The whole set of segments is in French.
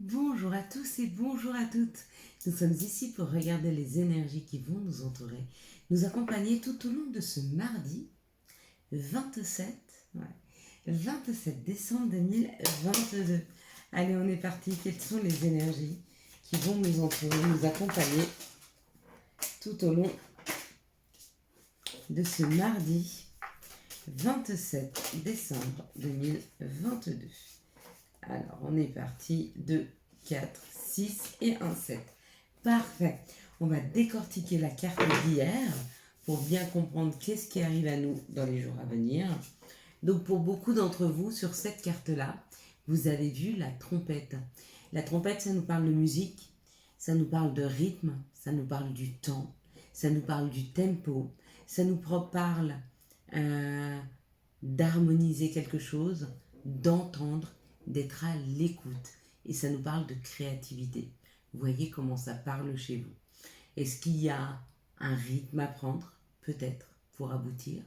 Bonjour à tous et bonjour à toutes. Nous sommes ici pour regarder les énergies qui vont nous entourer, nous accompagner tout au long de ce mardi 27, ouais, 27 décembre 2022. Allez, on est parti. Quelles sont les énergies qui vont nous entourer, nous accompagner tout au long de ce mardi 27 décembre 2022? Alors, on est parti. 2, 4, 6 et un 7. Parfait. On va décortiquer la carte d'hier pour bien comprendre qu'est-ce qui arrive à nous dans les jours à venir. Donc, pour beaucoup d'entre vous, sur cette carte-là, vous avez vu la trompette. La trompette, ça nous parle de musique, ça nous parle de rythme, ça nous parle du temps, ça nous parle du tempo, ça nous parle euh, d'harmoniser quelque chose, d'entendre, d'être à l'écoute. Et ça nous parle de créativité. Vous voyez comment ça parle chez vous. Est-ce qu'il y a un rythme à prendre? Peut-être, pour aboutir.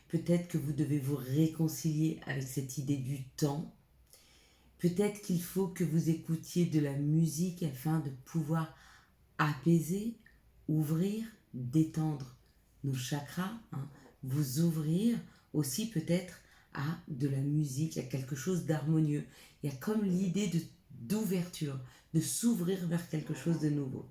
Peut-être que vous devez vous réconcilier avec cette idée du temps. Peut-être qu'il faut que vous écoutiez de la musique afin de pouvoir apaiser, ouvrir, détendre nos chakras, hein, vous ouvrir aussi peut-être à de la musique, à quelque chose d'harmonieux. Il y a comme l'idée d'ouverture, de s'ouvrir vers quelque chose de nouveau.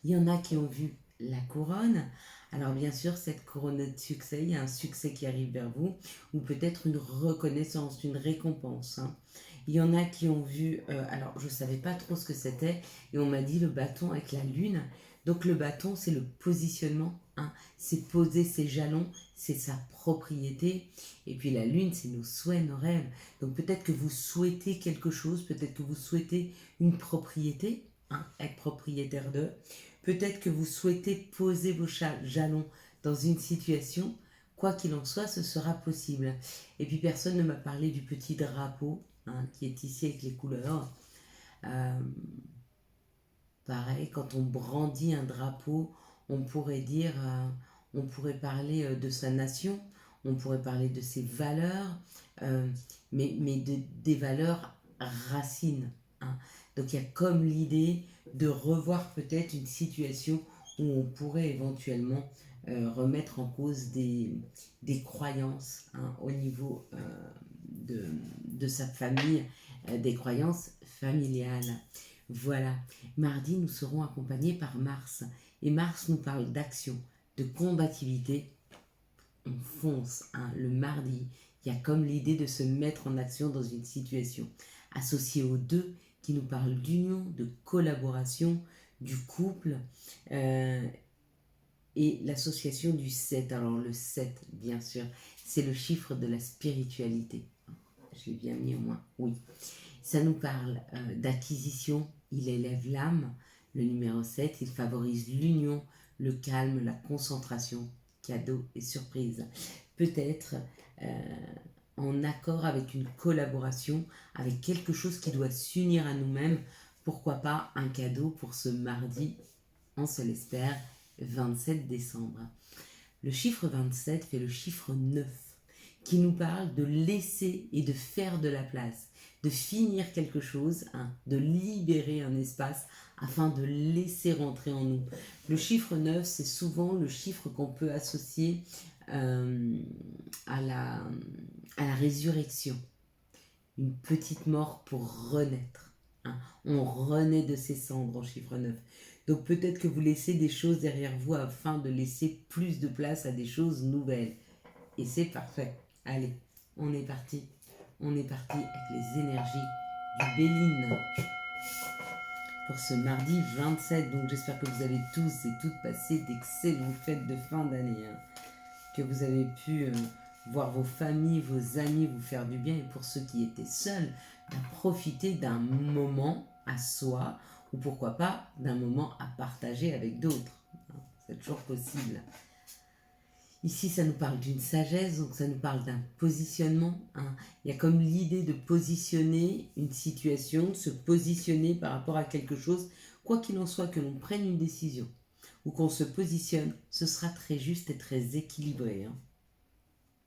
Il y en a qui ont vu la couronne. Alors bien sûr, cette couronne de succès, il y a un succès qui arrive vers vous, ou peut-être une reconnaissance, une récompense, hein. Il y en a qui ont vu, alors je ne savais pas trop ce que c'était, et on m'a dit le bâton avec la lune. Donc le bâton, c'est le positionnement, hein. C'est poser ses jalons, c'est sa propriété. Et puis la lune, c'est nos souhaits, nos rêves. Donc peut-être que vous souhaitez quelque chose, peut-être que vous souhaitez une propriété, hein, être propriétaire de. Peut-être que vous souhaitez poser vos jalons dans une situation. Quoi qu'il en soit, ce sera possible. Et puis personne ne m'a parlé du petit drapeau, hein, qui est ici avec les couleurs. Euh, Pareil, quand on brandit un drapeau, on pourrait dire, on pourrait parler de sa nation, on pourrait parler de ses valeurs, euh, mais des valeurs racines, hein. Donc il y a comme l'idée de revoir peut-être une situation où on pourrait éventuellement remettre en cause des croyances, hein, au niveau de sa famille, des croyances familiales. Voilà. Mardi, nous serons accompagnés par Mars. Et Mars nous parle d'action, de combativité. On fonce, hein, le mardi. Il y a comme l'idée de se mettre en action dans une situation. Associé aux deux, qui nous parle d'union, de collaboration, du couple. euh, et l'association du 7. Alors le 7, bien sûr, c'est le chiffre de la spiritualité. Je l'ai bien mis au moins, oui. Ça nous parle d'acquisition, il élève l'âme. Le numéro 7, il favorise l'union, le calme, la concentration, cadeau et surprise. Peut-être en accord avec une collaboration, avec quelque chose qui doit s'unir à nous-mêmes. Pourquoi pas un cadeau pour ce mardi, on se l'espère, 27 décembre. Le chiffre 27 fait le chiffre 9, qui nous parle de laisser et de faire de la place, de finir quelque chose, hein, de libérer un espace afin de laisser rentrer en nous. Le chiffre 9, c'est souvent le chiffre qu'on peut associer euh, à, la, à la résurrection. Une petite mort pour renaître, hein. On renaît de ses cendres en chiffre 9. Donc peut-être que vous laissez des choses derrière vous afin de laisser plus de place à des choses nouvelles. Et c'est parfait. Allez, on est parti. On est parti avec les énergies du Béline pour ce mardi 27. Donc j'espère que vous avez tous et toutes passé d'excellentes fêtes de fin d'année, hein. Que vous avez pu voir vos familles, vos amis vous faire du bien. Et pour ceux qui étaient seuls, profiter d'un moment à soi ou pourquoi pas d'un moment à partager avec d'autres. C'est toujours possible. Ici, ça nous parle d'une sagesse, donc ça nous parle d'un positionnement, hein. Il y a comme l'idée de positionner une situation, de se positionner par rapport à quelque chose. Quoi qu'il en soit, que l'on prenne une décision ou qu'on se positionne, ce sera très juste et très équilibré, hein.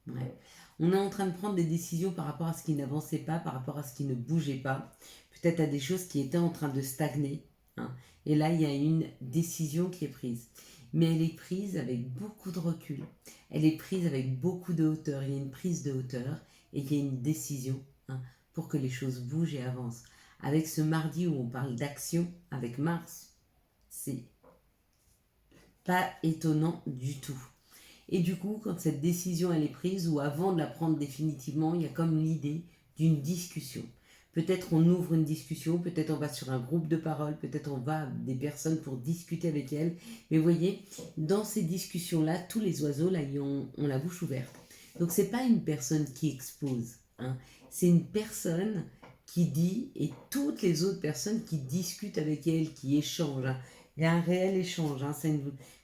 Ouais. On est en train de prendre des décisions par rapport à ce qui n'avançait pas, par rapport à ce qui ne bougeait pas. peut-être à des choses qui étaient en train de stagner. Hein. Et là, il y a une décision qui est prise. Mais elle est prise avec beaucoup de recul. Elle est prise avec beaucoup de hauteur. Il y a une prise de hauteur et il y a une décision pour que les choses bougent et avancent. Avec ce mardi où on parle d'action avec Mars, c'est pas étonnant du tout. Et du coup, quand cette décision elle est prise, ou avant de la prendre définitivement, il y a comme l'idée d'une discussion. Peut-être on ouvre une discussion, peut-être on va sur un groupe de parole, peut-être on va des personnes pour discuter avec elles. Mais vous voyez, dans ces discussions-là, tous les oiseaux là, ils ont la bouche ouverte. Donc c'est pas une personne qui expose, hein. C'est une personne qui dit, et toutes les autres personnes qui discutent avec elle, qui échangent. Hein. Il y a un réel échange. Hein.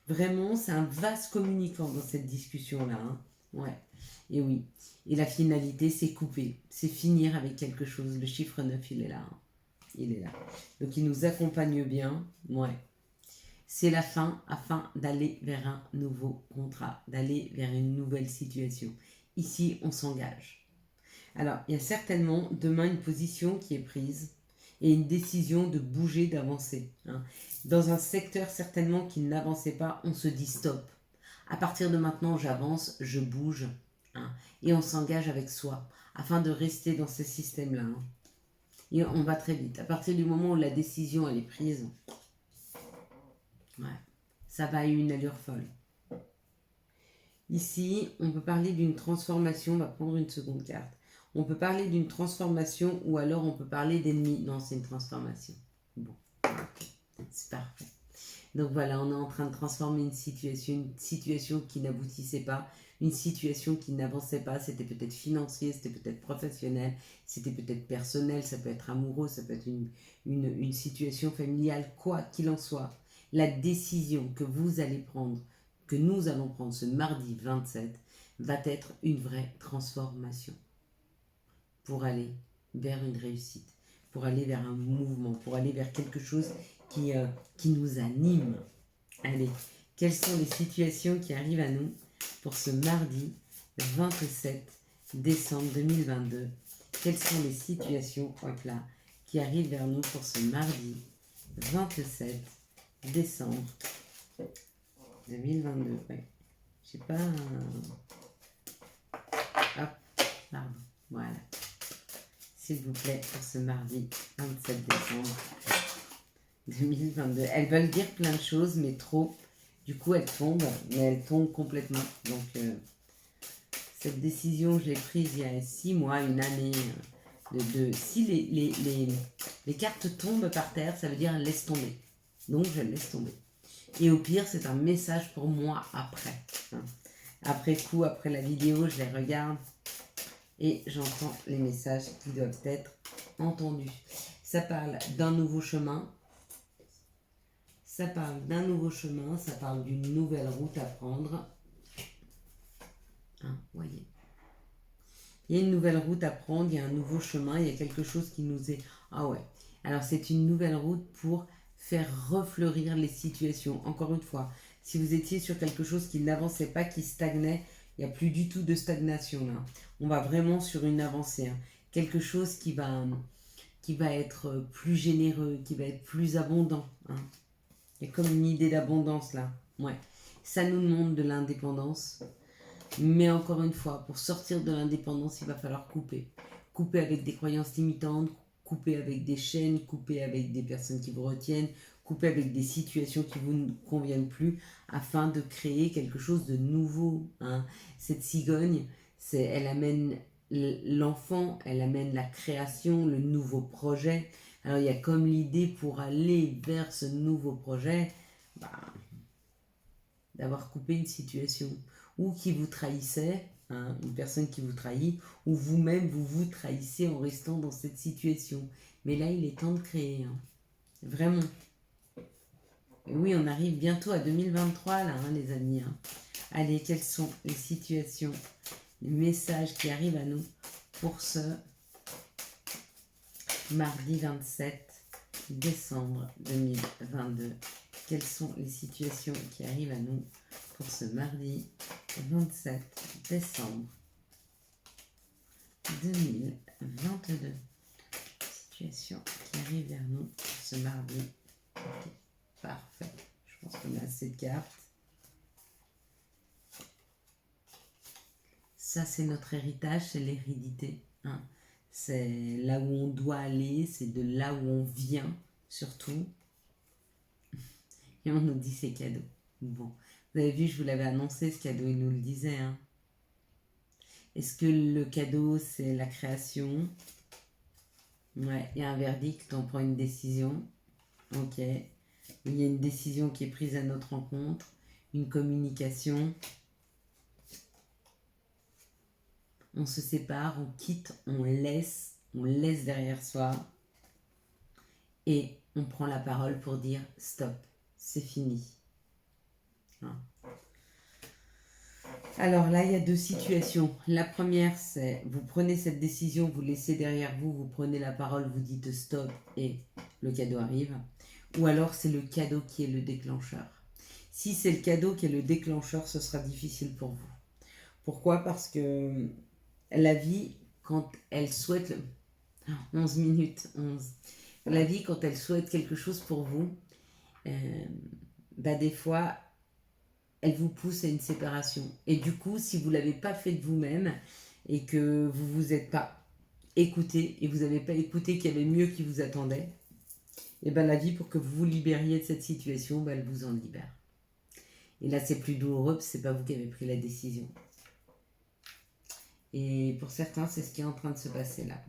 Vraiment, c'est un vaste communicant dans cette discussion-là. Hein. Ouais. Et oui. Et la finalité, c'est couper. C'est finir avec quelque chose. Le chiffre 9, il est là. Hein. Il est là. Donc, il nous accompagne bien. Ouais. C'est la fin afin d'aller vers un nouveau contrat, d'aller vers une nouvelle situation. Ici, on s'engage. Alors, il y a certainement demain une position qui est prise et une décision de bouger, d'avancer. Hein. Dans un secteur certainement qui n'avançait pas, on se dit stop. À partir de maintenant, j'avance, je bouge. Hein, et on s'engage avec soi afin de rester dans ce système-là. Hein. Et on va très vite. À partir du moment où la décision elle est prise, ouais, ça va à une allure folle. Ici, on peut parler d'une transformation. On va prendre une seconde carte. On peut parler d'une transformation ou alors on peut parler d'ennemi. Non, c'est une transformation. Bon, c'est parfait. Donc voilà, on est en train de transformer une situation qui n'aboutissait pas, une situation qui n'avançait pas. C'était peut-être financier, c'était peut-être professionnel, c'était peut-être personnel, ça peut être amoureux, ça peut être une situation familiale, quoi qu'il en soit. La décision que vous allez prendre, que nous allons prendre ce mardi 27, va être une vraie transformation pour aller vers une réussite, pour aller vers un mouvement, pour aller vers quelque chose qui nous anime. Allez, quelles sont les situations qui arrivent à nous pour ce mardi 27 décembre 2022? Quelles sont les situations qui arrivent vers nous pour ce mardi 27 décembre 2022? Ouais. Je sais pas... Hop, pardon, voilà. S'il vous plaît, pour ce mardi 27 décembre 2022. Elles veulent dire plein de choses, mais trop. Du coup, elles tombent, mais elles tombent complètement. Donc, cette décision, je l'ai prise il y a 6 mois, une année. Si les cartes tombent par terre, ça veut dire laisse tomber. Donc, je laisse tomber. Et au pire, c'est un message pour moi après. Hein. Après coup, après la vidéo, je les regarde et j'entends les messages qui doivent être entendus. Ça parle d'un nouveau chemin. Ça parle d'un nouveau chemin, ça parle d'une nouvelle route à prendre. Hein, voyez. Il y a une nouvelle route à prendre, il y a un nouveau chemin, il y a quelque chose qui nous est... Ah ouais. Alors c'est une nouvelle route pour faire refleurir les situations. Encore une fois, si vous étiez sur quelque chose qui n'avançait pas, qui stagnait, il n'y a plus du tout de stagnation là. On va vraiment sur une avancée. Hein. Quelque chose qui va être plus généreux, qui va être plus abondant. Hein. Il y a comme une idée d'abondance là. Ouais. Ça nous demande de l'indépendance. Mais encore une fois, pour sortir de l'indépendance, il va falloir couper. Couper avec des croyances limitantes, couper avec des chaînes, couper avec des personnes qui vous retiennent, couper avec des situations qui ne vous conviennent plus, afin de créer quelque chose de nouveau. Hein. Cette cigogne, elle amène l'enfant, elle amène la création, le nouveau projet. Alors il y a comme l'idée pour aller vers ce nouveau projet, d'avoir coupé une situation ou qui vous trahissait, hein, une personne qui vous trahit, ou vous-même vous trahissez en restant dans cette situation. Mais là, il est temps de créer, hein. Vraiment. Et oui, on arrive bientôt à 2023 là, hein, les amis. Hein. Allez, quelles sont les situations, les messages qui arrivent à nous pour ce mardi 27 décembre 2022. Quelles sont les situations qui arrivent à nous pour ce mardi 27 décembre 2022. situation qui arrive vers nous ce mardi. Ok, parfait. Je pense qu'on a assez de cartes. Ça, c'est notre héritage, c'est l'hérédité. Hein. C'est là où on doit aller, c'est de là où on vient, surtout. Et on nous dit c'est cadeau. Bon, vous avez vu, je vous l'avais annoncé, ce cadeau, il nous le disait. Hein. Est-ce que le cadeau, c'est la création? Ouais, il y a un verdict, on prend une décision. Ok. Il y a une décision qui est prise à notre rencontre, une communication. On se sépare, on quitte, on laisse derrière soi. Et on prend la parole pour dire stop, c'est fini. Hein. Alors là, il y a deux situations. La première, c'est vous prenez cette décision, vous laissez derrière vous, vous prenez la parole, vous dites stop et le cadeau arrive. Ou alors c'est le cadeau qui est le déclencheur. Si c'est le cadeau qui est le déclencheur, ce sera difficile pour vous. Pourquoi? Parce que la vie, quand elle souhaite... 11 minutes, 11. La vie, quand elle souhaite quelque chose pour vous, des fois, elle vous pousse à une séparation. Et du coup, si vous ne l'avez pas fait de vous-même et que vous ne vous êtes pas écouté et vous n'avez pas écouté qu'il y avait mieux qui vous attendait, et la vie, pour que vous vous libériez de cette situation, elle vous en libère. Et là, c'est plus douloureux parce que ce n'est pas vous qui avez pris la décision. Et pour certains, c'est ce qui est en train de se passer là.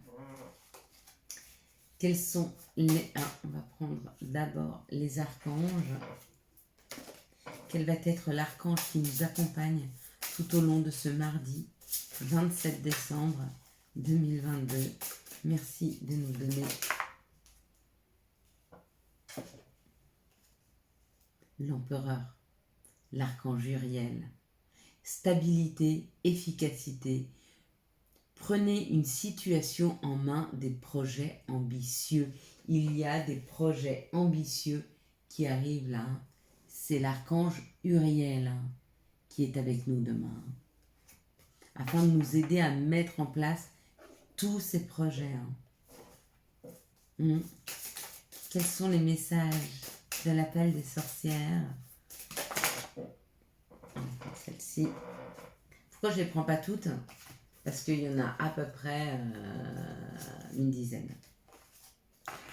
Quels sont les... on va prendre d'abord les archanges. Quel va être l'archange qui nous accompagne tout au long de ce mardi 27 décembre 2022. Merci de nous donner l'empereur, l'archange Uriel. Stabilité, efficacité. Prenez une situation en main, des projets ambitieux. Il y a des projets ambitieux qui arrivent là. C'est l'archange Uriel qui est avec nous demain, afin de nous aider à mettre en place tous ces projets. Quels sont les messages de l'appel des sorcières? Celle-ci. Pourquoi je ne les prends pas toutes? Parce qu'il y en a à peu près une dizaine.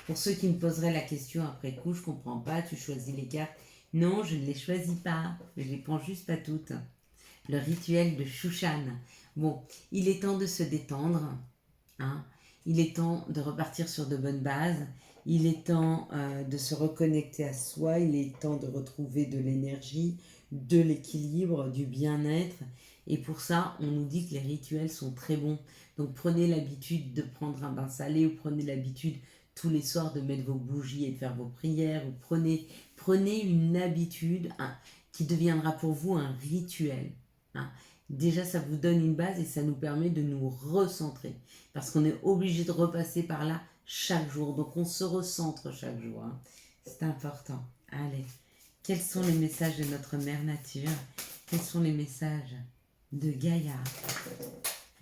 Pour ceux qui me poseraient la question après coup, je ne comprends pas, tu choisis les cartes. Non, je ne les choisis pas, je les prends juste pas toutes. Le rituel de Shushan. Bon, il est temps de se détendre. Hein. Il est temps de repartir sur de bonnes bases. Il est temps de se reconnecter à soi. Il est temps de retrouver de l'énergie, de l'équilibre, du bien-être. Et pour ça, on nous dit que les rituels sont très bons. Donc prenez l'habitude de prendre un bain salé ou prenez l'habitude tous les soirs de mettre vos bougies et de faire vos prières. Ou prenez une habitude qui deviendra pour vous un rituel. Hein. Déjà, ça vous donne une base et ça nous permet de nous recentrer. Parce qu'on est obligé de repasser par là chaque jour. Donc on se recentre chaque jour. Hein. C'est important. Allez, quels sont les messages de notre mère nature? Quels sont les messages de Gaïa?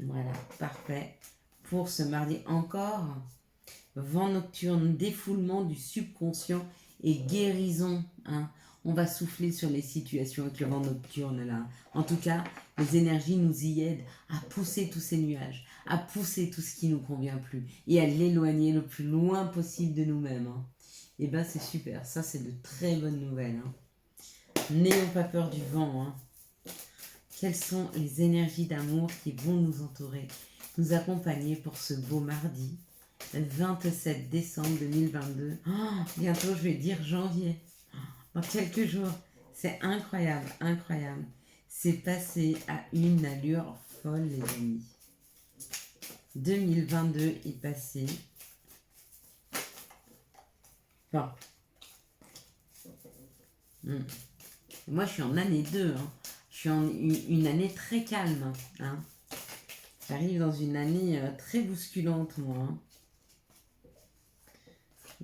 Voilà, parfait. Pour ce mardi encore, vent nocturne, défoulement du subconscient et guérison. Hein. On va souffler sur les situations avec le vent nocturne là. En tout cas, les énergies nous y aident à pousser tous ces nuages, à pousser tout ce qui ne nous convient plus et à l'éloigner le plus loin possible de nous-mêmes. Hein. Et c'est super, ça c'est de très bonnes nouvelles. Hein. N'ayons pas peur du vent. Hein. Quelles sont les énergies d'amour qui vont nous entourer, nous accompagner pour ce beau mardi 27 décembre 2022. Oh, bientôt, je vais dire janvier. Dans quelques jours. C'est incroyable, incroyable. C'est passé à une allure folle, les amis. 2022 est passé. Bon. Moi, je suis en année 2. Hein. Je suis en une année très calme. Hein. J'arrive dans une année très bousculante, moi. Hein.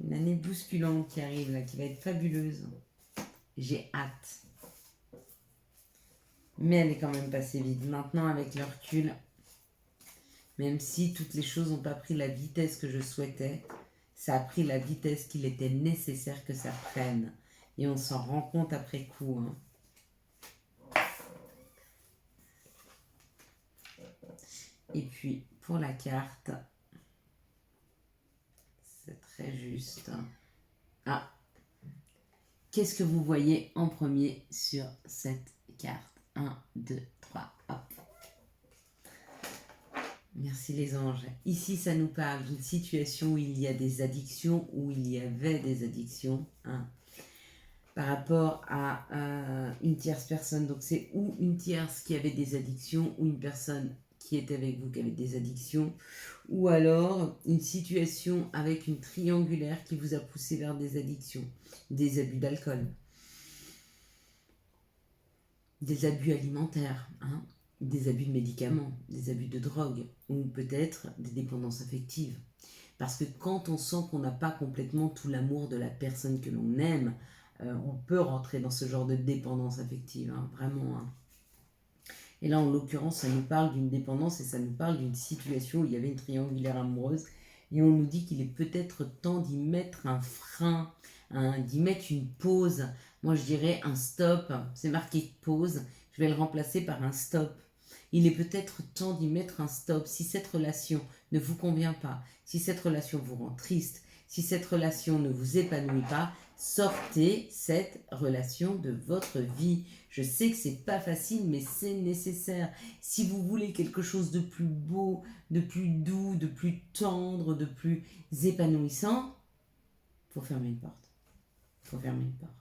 Une année bousculante qui arrive là, qui va être fabuleuse. J'ai hâte. Mais elle est quand même passée vite. Maintenant, avec le recul, même si toutes les choses n'ont pas pris la vitesse que je souhaitais, Ça a pris la vitesse qu'il était nécessaire que ça prenne. Et on s'en rend compte après coup. Hein. Et puis, pour la carte, c'est très juste. Ah, qu'est-ce que vous voyez en premier sur cette carte? 1, 2, 3, hop. Merci les anges. Ici, ça nous parle d'une situation où il y a des addictions, où il y avait des addictions, hein, par rapport à une tierce personne. Donc, c'est ou une tierce qui avait des addictions, ou une personne qui était avec vous qui avait des addictions, ou alors une situation avec une triangulaire qui vous a poussé vers des addictions, des abus d'alcool, des abus alimentaires, hein, des abus de médicaments, des abus de drogue, ou peut-être des dépendances affectives. Parce que quand on sent qu'on n'a pas complètement tout l'amour de la personne que l'on aime, on peut rentrer dans ce genre de dépendance affective, hein, vraiment. Hein. Et là, en l'occurrence, ça nous parle d'une dépendance et ça nous parle d'une situation où il y avait une triangulaire amoureuse. Et on nous dit qu'il est peut-être temps d'y mettre un frein, hein, d'y mettre une pause. Moi, je dirais un stop. C'est marqué pause. Je vais le remplacer par un stop. Il est peut-être temps d'y mettre un stop. Si cette relation ne vous convient pas, si cette relation vous rend triste, si cette relation ne vous épanouit pas, sortez cette relation de votre vie. Je sais que c'est pas facile, mais c'est nécessaire. Si vous voulez quelque chose de plus beau, de plus doux, de plus tendre, de plus épanouissant, faut fermer une porte. Faut fermer une porte.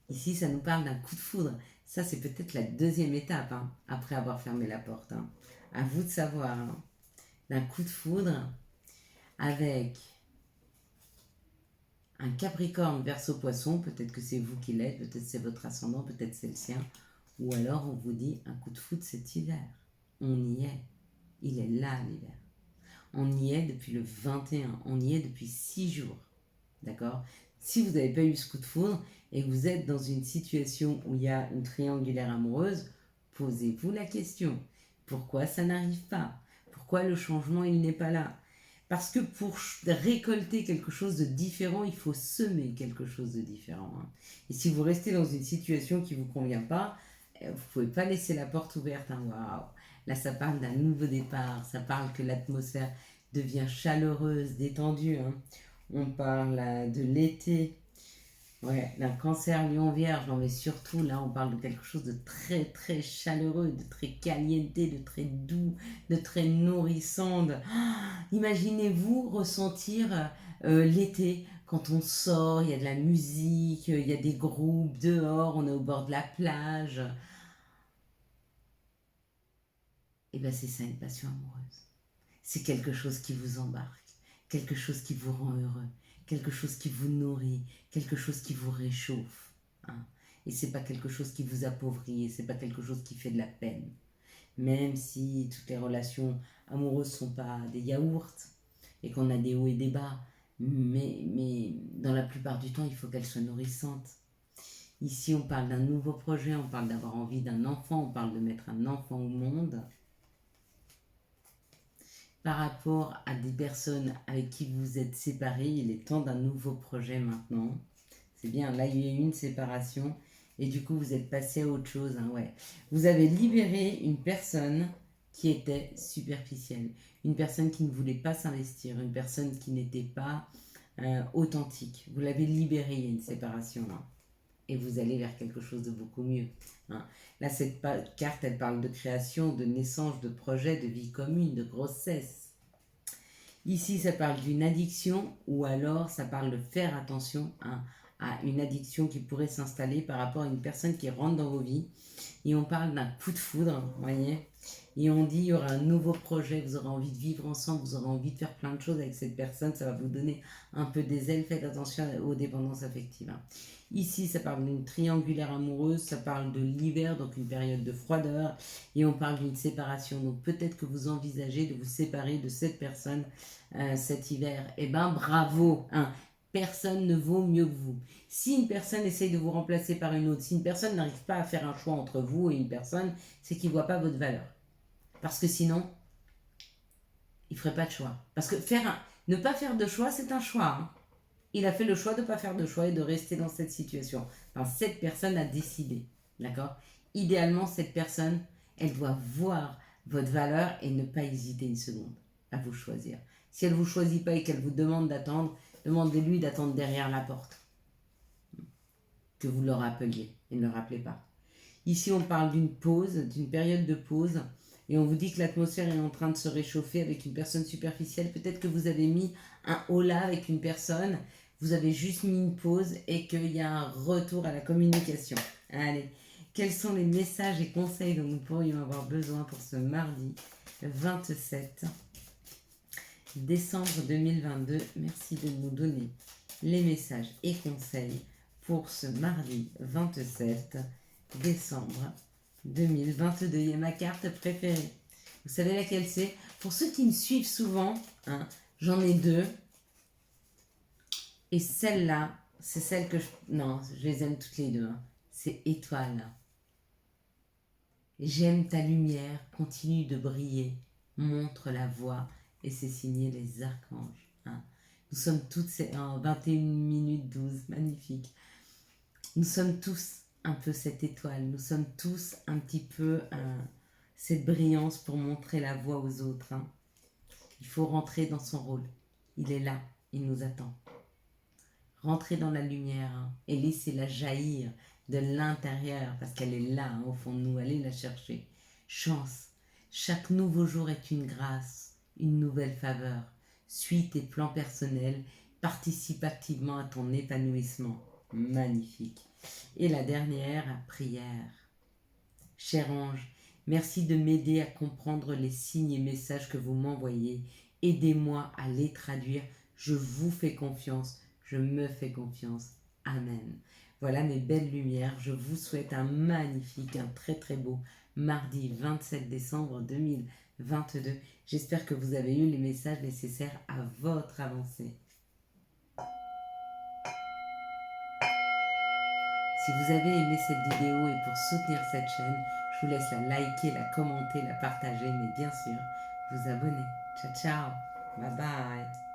Ici, ça nous parle d'un coup de foudre. Ça, c'est peut-être la deuxième étape, hein, après avoir fermé la porte. Hein. À vous de savoir. Hein. D'un coup de foudre avec un Capricorne Verseau Poisson, peut-être que c'est vous qui l'êtes, peut-être c'est votre ascendant, peut-être c'est le sien, ou alors on vous dit un coup de foudre cet hiver. On y est. Il est là l'hiver. On y est depuis le 21, on y est depuis 6 jours. D'accord? Si vous n'avez pas eu ce coup de foudre et que vous êtes dans une situation où il y a une triangulaire amoureuse, posez-vous la question. Pourquoi ça n'arrive pas? Pourquoi le changement il n'est pas là? Parce que pour récolter quelque chose de différent, il faut semer quelque chose de différent. Hein. Et si vous restez dans une situation qui ne vous convient pas, vous ne pouvez pas laisser la porte ouverte. Hein. Waouh. Là, ça parle d'un nouveau départ. Ça parle que l'atmosphère devient chaleureuse, détendue. Hein. On parle de l'été. Ouais, d'un cancer lion vierge, non mais surtout là on parle de quelque chose de très très chaleureux, de très caliente, de très doux, de très nourrissant. Imaginez-vous ressentir l'été quand on sort, il y a de la musique, il y a des groupes dehors, on est au bord de la plage. Et bien c'est ça une passion amoureuse. C'est quelque chose qui vous embarque, quelque chose qui vous rend heureux, quelque chose qui vous nourrit, quelque chose qui vous réchauffe. Hein. Et c'est pas quelque chose qui vous appauvrit, et c'est pas quelque chose qui fait de la peine. Même si toutes les relations amoureuses sont pas des yaourts et qu'on a des hauts et des bas, mais dans la plupart du temps, il faut qu'elles soient nourrissantes. Ici, on parle d'un nouveau projet, on parle d'avoir envie d'un enfant, on parle de mettre un enfant au monde. Par rapport à des personnes avec qui vous êtes séparés, il est temps d'un nouveau projet maintenant. C'est bien, là il y a eu une séparation et du coup vous êtes passé à autre chose. Hein, ouais. Vous avez libéré une personne qui était superficielle, une personne qui ne voulait pas s'investir, une personne qui n'était pas authentique. Vous l'avez libérée, il y a une séparation là. Et vous allez vers quelque chose de beaucoup mieux. Hein. Là, cette carte, elle parle de création, de naissance, de projet, de vie commune, de grossesse. Ici, ça parle d'une addiction ou alors ça parle de faire attention à une addiction qui pourrait s'installer par rapport à une personne qui rentre dans vos vies. Et on parle d'un coup de foudre, vous voyez. Et on dit il y aura un nouveau projet, vous aurez envie de vivre ensemble, vous aurez envie de faire plein de choses avec cette personne, ça va vous donner un peu des ailes, faites attention aux dépendances affectives. Hein. Ici, ça parle d'une triangulaire amoureuse, ça parle de l'hiver, donc une période de froideur, et on parle d'une séparation. Donc peut-être que vous envisagez de vous séparer de cette personne cet hiver. Eh ben bravo, hein. Personne ne vaut mieux que vous. Si une personne essaye de vous remplacer par une autre, si une personne n'arrive pas à faire un choix entre vous et une personne, c'est qu'il ne voit pas votre valeur. Parce que sinon, il ne ferait pas de choix. Parce que Ne pas faire de choix, c'est un choix. Hein. Il a fait le choix de ne pas faire de choix et de rester dans cette situation. Enfin, cette personne a décidé. D'accord? Idéalement, cette personne, elle doit voir votre valeur et ne pas hésiter une seconde à vous choisir. Si elle ne vous choisit pas et qu'elle vous demande d'attendre, demandez-lui d'attendre derrière la porte. Que vous le rappeliez et ne le rappelez pas. Ici, on parle d'une pause, d'une période de pause, et on vous dit que l'atmosphère est en train de se réchauffer avec une personne superficielle. Peut-être que vous avez mis un holà avec une personne, vous avez juste mis une pause et qu'il y a un retour à la communication. Allez, quels sont les messages et conseils dont nous pourrions avoir besoin pour ce mardi 27 décembre 2022? Merci de nous donner les messages et conseils pour ce mardi 27 décembre 2022. Il y a ma carte préférée. Vous savez laquelle c'est? Pour ceux qui me suivent souvent, hein, j'en ai deux. Et celle-là, c'est celle que je... Non, je les aime toutes les deux. Hein. C'est étoile. J'aime ta lumière, continue de briller, montre la voie. Et c'est signé les archanges. Hein. Nous sommes toutes en 21 minutes 12, magnifique. Nous sommes tous un peu cette étoile, nous sommes tous un petit peu cette brillance pour montrer la voie aux autres. Hein. Il faut rentrer dans son rôle. Il est là, il nous attend. Rentrez dans la lumière hein, et laissez-la jaillir de l'intérieur parce qu'elle est là hein, au fond de nous, allez la chercher. Chance, chaque nouveau jour est une grâce, une nouvelle faveur. Suis tes plans personnels, participe activement à ton épanouissement. Magnifique. Et la dernière, prière. Cher ange, merci de m'aider à comprendre les signes et messages que vous m'envoyez. Aidez-moi à les traduire. Je vous fais confiance. Je me fais confiance. Amen. Voilà mes belles lumières. Je vous souhaite un magnifique, un très très beau mardi 27 décembre 2022. J'espère que vous avez eu les messages nécessaires à votre avancée. Si vous avez aimé cette vidéo et pour soutenir cette chaîne, je vous laisse la liker, la commenter, la partager, mais bien sûr, vous abonner. Ciao, ciao. Bye bye.